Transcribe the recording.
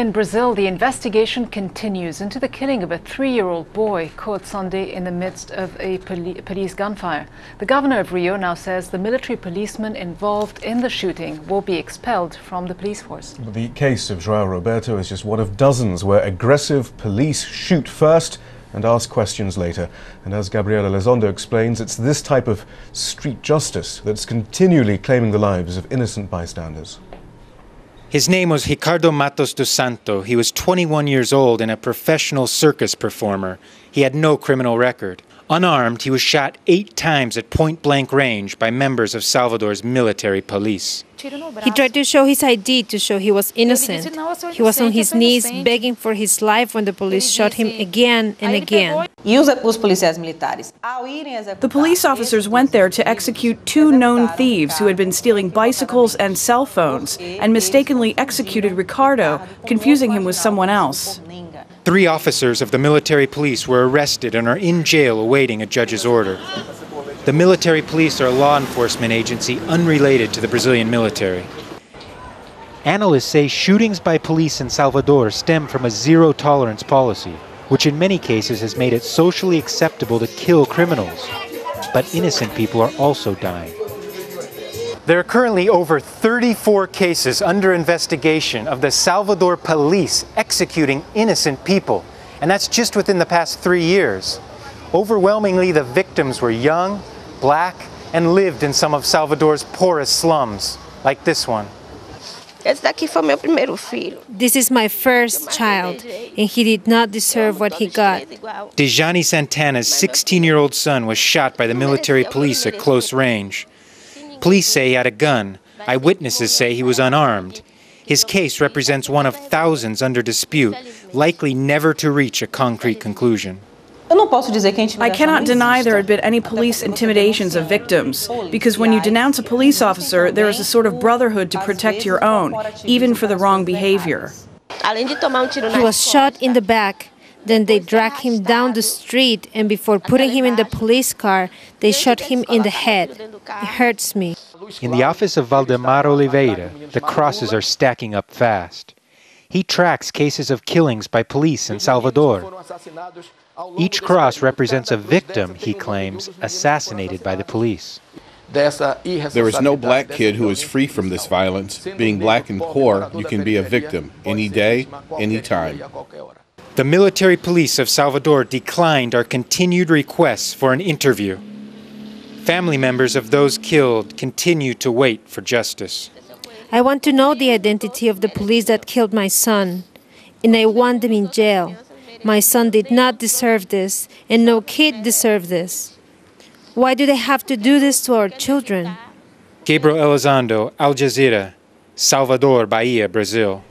In Brazil, the investigation continues into the killing of a 3-year-old boy caught Sunday in the midst of a police gunfire. The governor of Rio now says the military policeman involved in the shooting will be expelled from the police force. The case of João Roberto is just one of dozens where aggressive police shoot first and ask questions later. And as Gabriel Elizondo explains, it's this type of street justice that's continually claiming the lives of innocent bystanders. His name was Ricardo Matos dos Santos. He was 21 years old and a professional circus performer. He had no criminal record. Unarmed, he was shot 8 times at point-blank range by members of Salvador's military police. He tried to show his ID to show he was innocent. He was on his knees begging for his life when the police shot him again and again. The police officers went there to execute 2 known thieves who had been stealing bicycles and cell phones and mistakenly executed Ricardo, confusing him with someone else. 3 officers of the military police were arrested and are in jail awaiting a judge's order. The military police are a law enforcement agency unrelated to the Brazilian military. Analysts say shootings by police in Salvador stem from a zero-tolerance policy, which in many cases has made it socially acceptable to kill criminals. But innocent people are also dying. There are currently over 34 cases under investigation of the Salvador police executing innocent people, and that's just within the past 3 years. Overwhelmingly, the victims were young, black, and lived in some of Salvador's poorest slums, like this one. This is my first child, and he did not deserve what he got. Dejani Santana's 16-year-old son was shot by the military police at close range. Police say he had a gun. Eyewitnesses say he was unarmed. His case represents one of thousands under dispute, likely never to reach a concrete conclusion. I cannot deny there had been any police intimidations of victims, because when you denounce a police officer, there is a sort of brotherhood to protect your own, even for the wrong behavior. He was shot in the back. Then they dragged him down the street, and before putting him in the police car, they shot him in the head. It hurts me. In the office of Valdemar Oliveira, the crosses are stacking up fast. He tracks cases of killings by police in Salvador. Each cross represents a victim, he claims, assassinated by the police. There is no black kid who is free from this violence. Being black and poor, you can be a victim any day, any time. The military police of Salvador declined our continued requests for an interview. Family members of those killed continue to wait for justice. I want to know the identity of the police that killed my son, and I want them in jail. My son did not deserve this, and no kid deserved this. Why do they have to do this to our children? Gabriel Elizondo, Al Jazeera, Salvador, Bahia, Brazil.